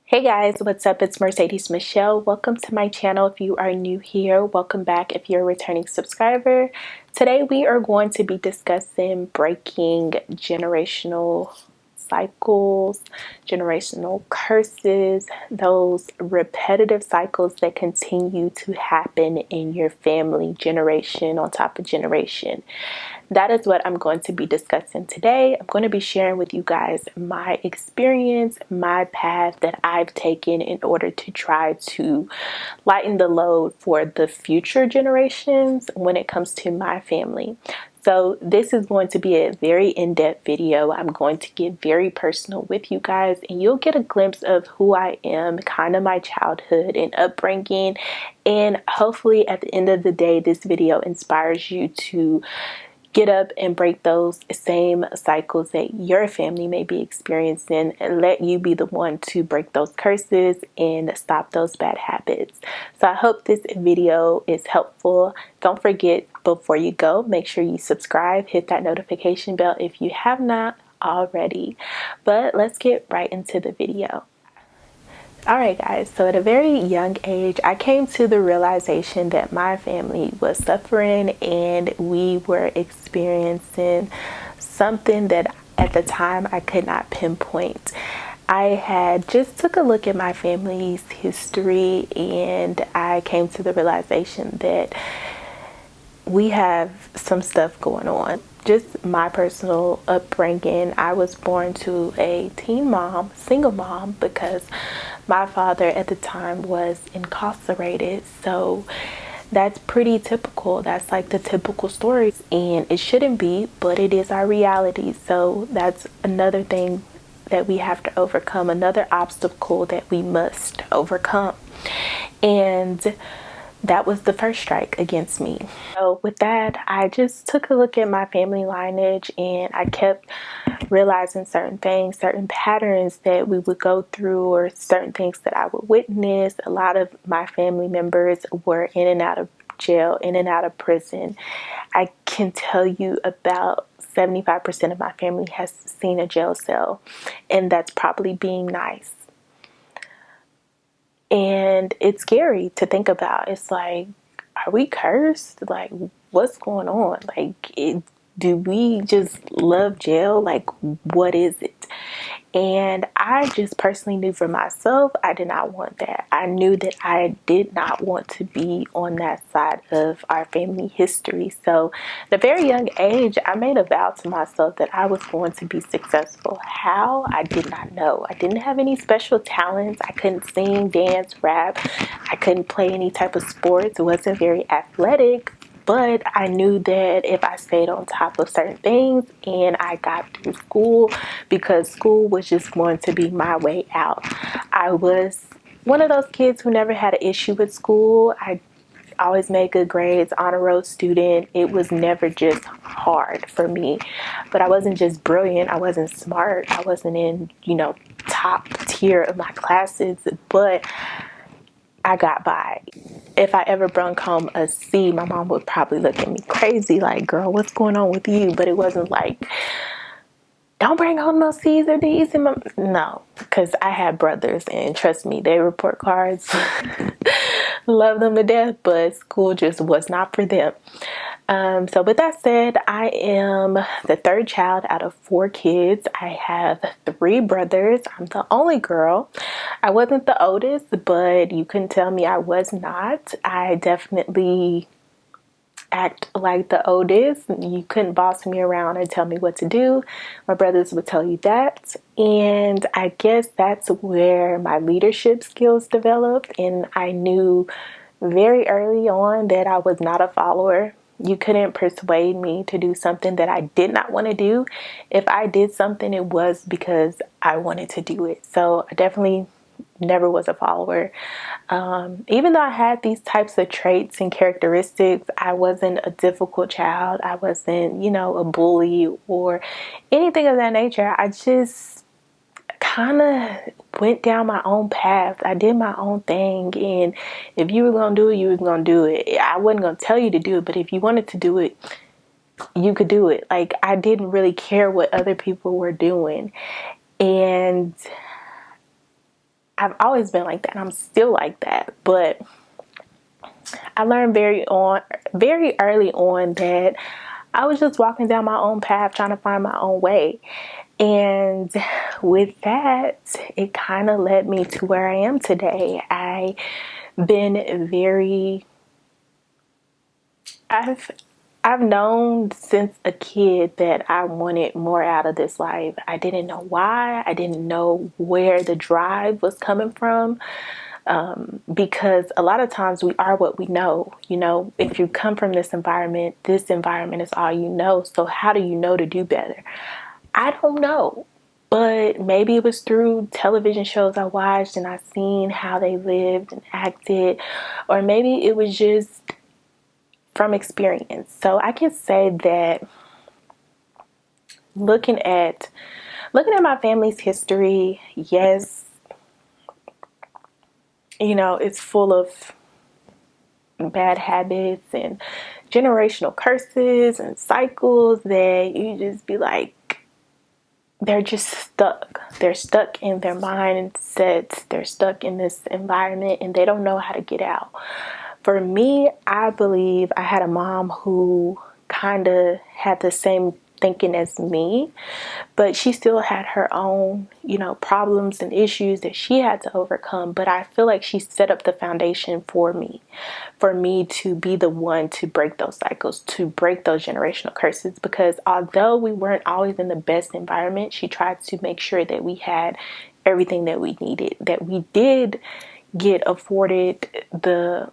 Hey guys, what's up? It's Mercedes Michelle. Welcome to my channel. If you are new here, welcome back if you're a returning subscriber. Today we are going to be discussing breaking generational cycles, generational curses, those repetitive cycles that continue to happen in your family generation on top of generation. That is what I'm going to be discussing today. I'm going to be sharing with you guys my experience, my path that I've taken in order to try to lighten the load for the future generations when it comes to my family. So this is going to be a very in-depth video. I'm going to get very personal with you guys, and you'll get a glimpse of who I am, kind of my childhood and upbringing. And hopefully at the end of the day, this video inspires you to get up and break those same cycles that your family may be experiencing, and let you be the one to break those curses and stop those bad habits. So I hope this video is helpful. Don't forget, before you go, make sure you subscribe, hit that notification bell if you have not already. But let's get right into the video. Alright guys, so at a very young age, I came to the realization that my family was suffering and we were experiencing something that at the time I could not pinpoint. I had just took a look at my family's history and I came to the realization that we have some stuff going on. Just my personal upbringing. I was born to a teen mom, single mom, because my father at the time was incarcerated. So that's pretty typical. That's like the typical story, and it shouldn't be, but it is our reality. So that's another thing that we have to overcome, another obstacle that we must overcome. And that was the first strike against me. So with that, I just took a look at my family lineage and I kept realizing certain things, certain patterns that we would go through, or certain things that I would witness. A lot of my family members were in and out of jail, in and out of prison. I can tell you about 75% of my family has seen a jail cell, and that's probably being nice. And it's scary to think about. It's like, are we cursed? Like, what's going on? Like, do we just love jail? Like, what is it? And I just personally knew for myself, I did not want that. I knew that I did not want to be on that side of our family history. So at a very young age, I made a vow to myself that I was going to be successful. How? I did not know. I didn't have any special talents. I couldn't sing, dance, rap. I couldn't play any type of sports. It wasn't very athletic. But I knew that if I stayed on top of certain things and I got through school, because school was just going to be my way out. I was one of those kids who never had an issue with school. I always made good grades, honor roll student. It was never just hard for me. But I wasn't just brilliant. I wasn't smart. I wasn't in, top tier of my classes. But I got by. If I ever brung home a C, my mom would probably look at me crazy, like, girl, what's going on with you? But it wasn't like, don't bring home no C's or D's. No, because I had brothers, and trust me, they report cards. Love them to death, but school just was not for them. So with that said, I am the third child out of 4 kids. I have 3 brothers. I'm the only girl. I wasn't the oldest, but you couldn't tell me I was not. I definitely act like the oldest. You couldn't boss me around and tell me what to do. My brothers would tell you that. And I guess that's where my leadership skills developed. And I knew very early on that I was not a follower. You couldn't persuade me to do something that I did not want to do. If I did something, it was because I wanted to do it. So I definitely never was a follower. Even though I had these types of traits and characteristics, I wasn't a difficult child. I wasn't, a bully or anything of that nature. I just kind of went down my own path. I did my own thing, and if you were going to do it, you were going to do it. I wasn't going to tell you to do it, but if you wanted to do it, you could do it. Like, I didn't really care what other people were doing. And I've always been like that, and I'm still like that. But I learned very early on that I was just walking down my own path, trying to find my own way. And with that, it kind of led me to where I am today. I've I've known since a kid that I wanted more out of this life. I didn't know why. I didn't know where the drive was coming from. Because a lot of times we are what we know. You know, if you come from this environment is all you know. So how do you know to do better? I don't know. But maybe it was through television shows I watched and I seen how they lived and acted. Or maybe it was just from experience. So I can say that looking at my family's history, yes, you know, it's full of bad habits and generational curses and cycles that you just be like, they're just stuck. They're stuck in their mindsets. They're stuck in this environment and they don't know how to get out. For me, I believe I had a mom who kind of had the same thinking as me, but she still had her own, you know, problems and issues that she had to overcome. But I feel like she set up the foundation for me to be the one to break those cycles, to break those generational curses. Because although we weren't always in the best environment, she tried to make sure that we had everything that we needed, that we did get afforded the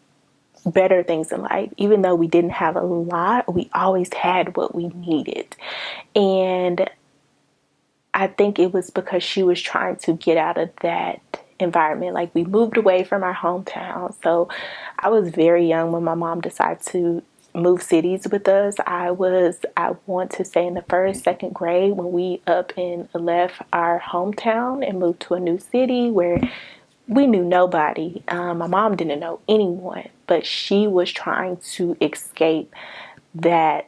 better things in life. Even though we didn't have a lot, we always had what we needed. And I think it was because she was trying to get out of that environment. Like, we moved away from our hometown. So I was very young when my mom decided to move cities with us. I want to say in the first, second grade when we up and left our hometown and moved to a new city where we knew nobody. My mom didn't know anyone, but she was trying to escape those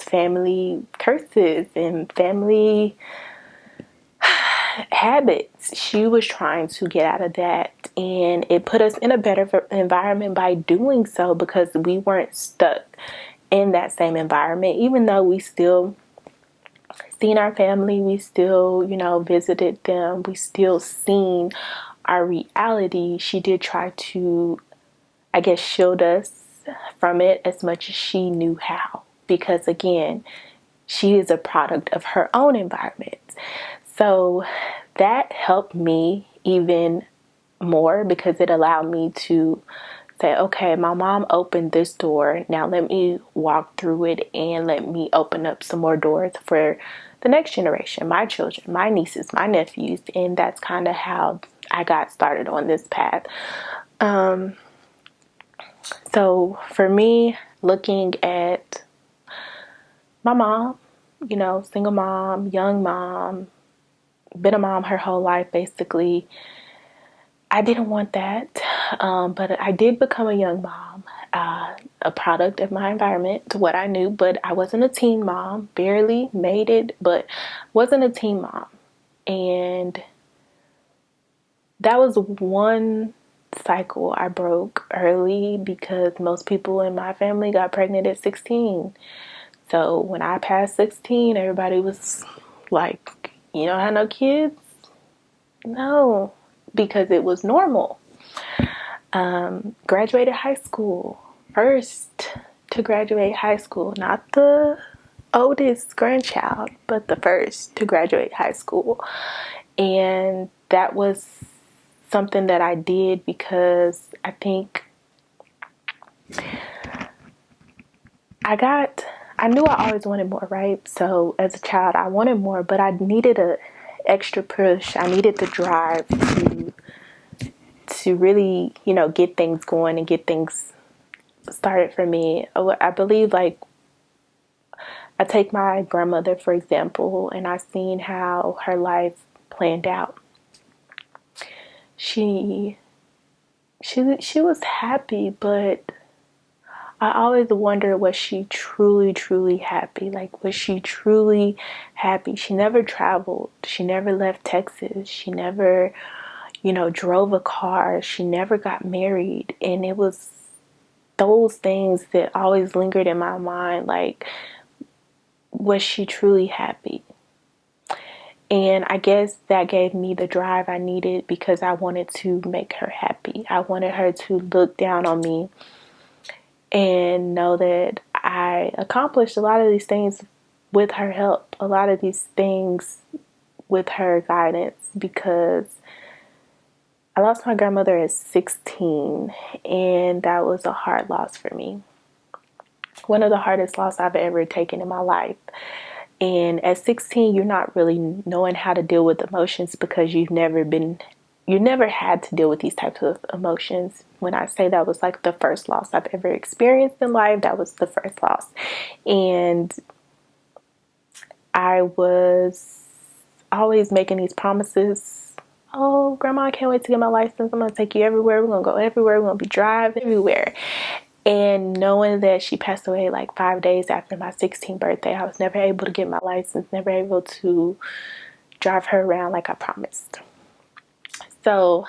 family curses and family habits. She was trying to get out of that, and it put us in a better environment by doing so, because we weren't stuck in that same environment. Even though we still seen our family, we still, you know, visited them, we still seen our reality, she did try to, I guess, shield us from it as much as she knew how. Because again, she is a product of her own environment. So that helped me even more, because it allowed me to say, okay, my mom opened this door. Now let me walk through it and let me open up some more doors for the next generation, my children, my nieces, my nephews. And that's kind of how I got started on this path. So for me, looking at my mom, you know, single mom, young mom, been a mom her whole life basically, I didn't want that. But I did become a young mom, a product of my environment, to what I knew. But I wasn't a teen mom, barely made it, but wasn't a teen mom. And that was one cycle I broke early, because most people in my family got pregnant at 16. So when I passed 16, everybody was like, you don't have no kids? No, because it was normal. Graduated high school, first to graduate high school, not the oldest grandchild, but the first to graduate high school. And that was something that I did because I think I knew I always wanted more, right? So as a child, I wanted more, but I needed a extra push. I needed the drive to really, you know, get things going and get things started for me. I believe, like, I take my grandmother, for example, and I seen how her life planned out. She was happy, but I always wonder, was she truly, truly happy? Like, was she truly happy? She never traveled. She never left Texas. She never drove a car. She never got married. And it was those things that always lingered in my mind. Like, was she truly happy? And I guess that gave me the drive I needed because I wanted to make her happy. I wanted her to look down on me and know that I accomplished a lot of these things with her help, a lot of these things with her guidance, because I lost my grandmother at 16, and that was a hard loss for me. One of the hardest losses I've ever taken in my life. And at 16, you're not really knowing how to deal with emotions because you never had to deal with these types of emotions. When I say that was like the first loss I've ever experienced in life, that was the first loss. And I was always making these promises. Oh, grandma, I can't wait to get my license. I'm going to take you everywhere. We're going to go everywhere. We're going to be driving everywhere. And knowing that she passed away like 5 days after my 16th birthday, I was never able to get my license, never able to drive her around like I promised. So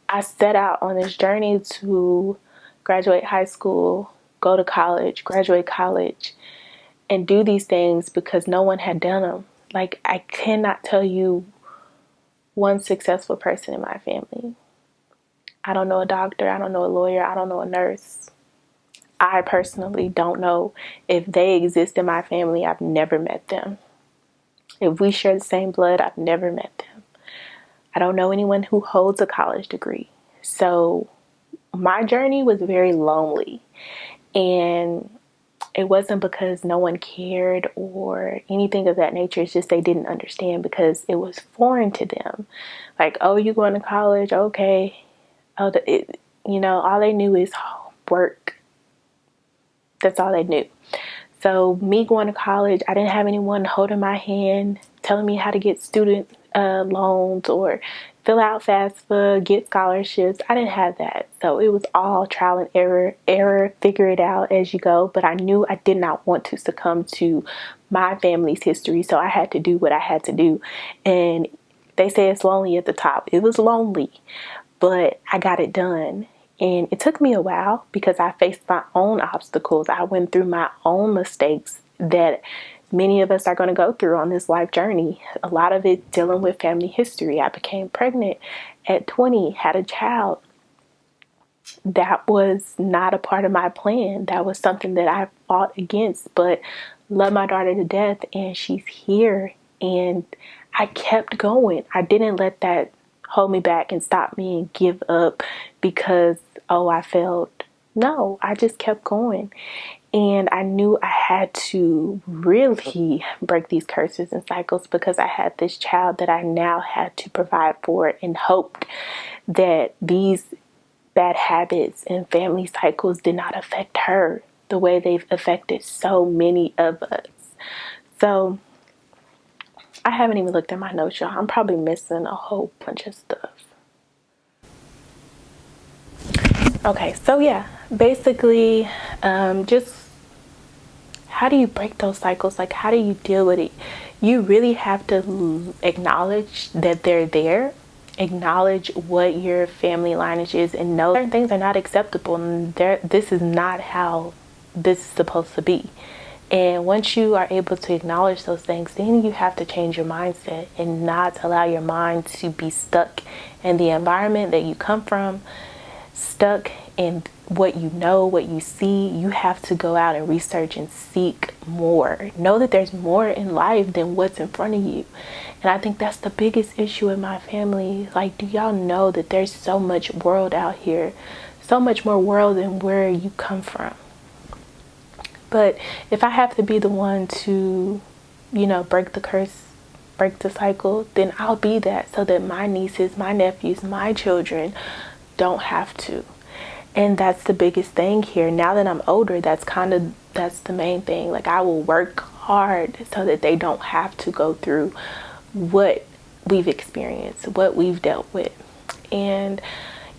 I set out on this journey to graduate high school, go to college, graduate college, and do these things because no one had done them. Like, I cannot tell you one successful person in my family. I don't know a doctor. I don't know a lawyer. I don't know a nurse. I personally don't know if they exist in my family. I've never met them. If we share the same blood, I've never met them. I don't know anyone who holds a college degree. So my journey was very lonely. And it wasn't because no one cared or anything of that nature. It's just they didn't understand because it was foreign to them. Like, oh, you going to college? Okay. Oh, all they knew is work. That's all they knew. So me going to college, I didn't have anyone holding my hand, telling me how to get student loans or fill out FAFSA, get scholarships. I didn't have that. So it was all trial and error, figure it out as you go. But I knew I did not want to succumb to my family's history. So I had to do what I had to do. And they say it's lonely at the top. It was lonely, but I got it done. And it took me a while because I faced my own obstacles. I went through my own mistakes that many of us are going to go through on this life journey. A lot of it dealing with family history. I became pregnant at 20, had a child. That was not a part of my plan. That was something that I fought against, but love my daughter to death, and she's here. And I kept going. I didn't let that hold me back and stop me and give up because, oh, I failed. No, I just kept going. And I knew I had to really break these curses and cycles because I had this child that I now had to provide for, and hoped that these bad habits and family cycles did not affect her the way they've affected so many of us. So I haven't even looked at my notes, y'all. I'm probably missing a whole bunch of stuff. Okay, so yeah, basically, just how do you break those cycles? Like, how do you deal with it? You really have to acknowledge that they're there, acknowledge what your family lineage is, and know certain things are not acceptable. And this is not how this is supposed to be. And once you are able to acknowledge those things, then you have to change your mindset and not allow your mind to be stuck in the environment that you come from, stuck in what you know, what you see. You have to go out and research and seek more. Know that there's more in life than what's in front of you. And I think that's the biggest issue in my family. Like, do y'all know that there's so much world out here, so much more world than where you come from? But if I have to be the one to, break the curse, break the cycle, then I'll be that so that my nieces, my nephews, my children don't have to. And that's the biggest thing here. Now that I'm older, that's the main thing. Like, I will work hard so that they don't have to go through what we've experienced, what we've dealt with. And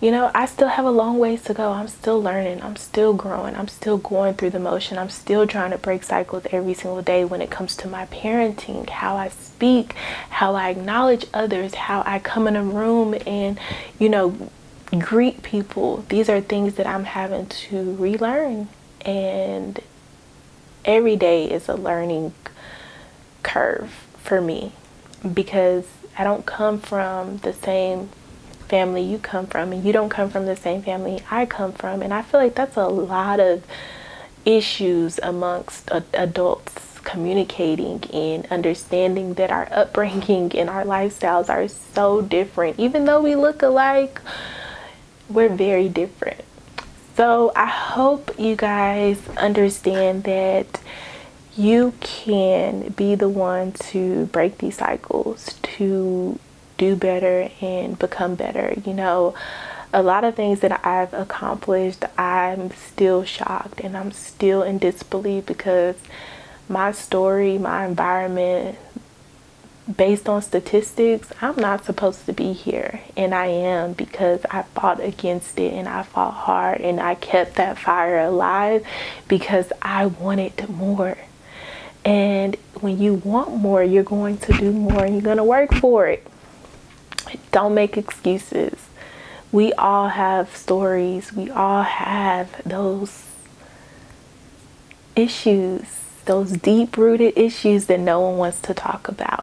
I still have a long ways to go. I'm still learning. I'm still growing. I'm still going through the motion. I'm still trying to break cycles every single day when it comes to my parenting, how I speak, how I acknowledge others, how I come in a room and, greet people. These are things that I'm having to relearn. And every day is a learning curve for me because I don't come from the same family you come from, and you don't come from the same family I come from. And I feel like that's a lot of issues amongst adults communicating and understanding that our upbringing and our lifestyles are so different. Even though we look alike, we're very different. So I hope you guys understand that you can be the one to break these cycles, to do better and become better. A lot of things that I've accomplished, I'm still shocked and I'm still in disbelief because my story, my environment, based on statistics, I'm not supposed to be here. And I am, because I fought against it and I fought hard and I kept that fire alive because I wanted more. And when you want more, you're going to do more and you're going to work for it. Don't make excuses. We all have stories. We all have those issues, those deep-rooted issues that no one wants to talk about.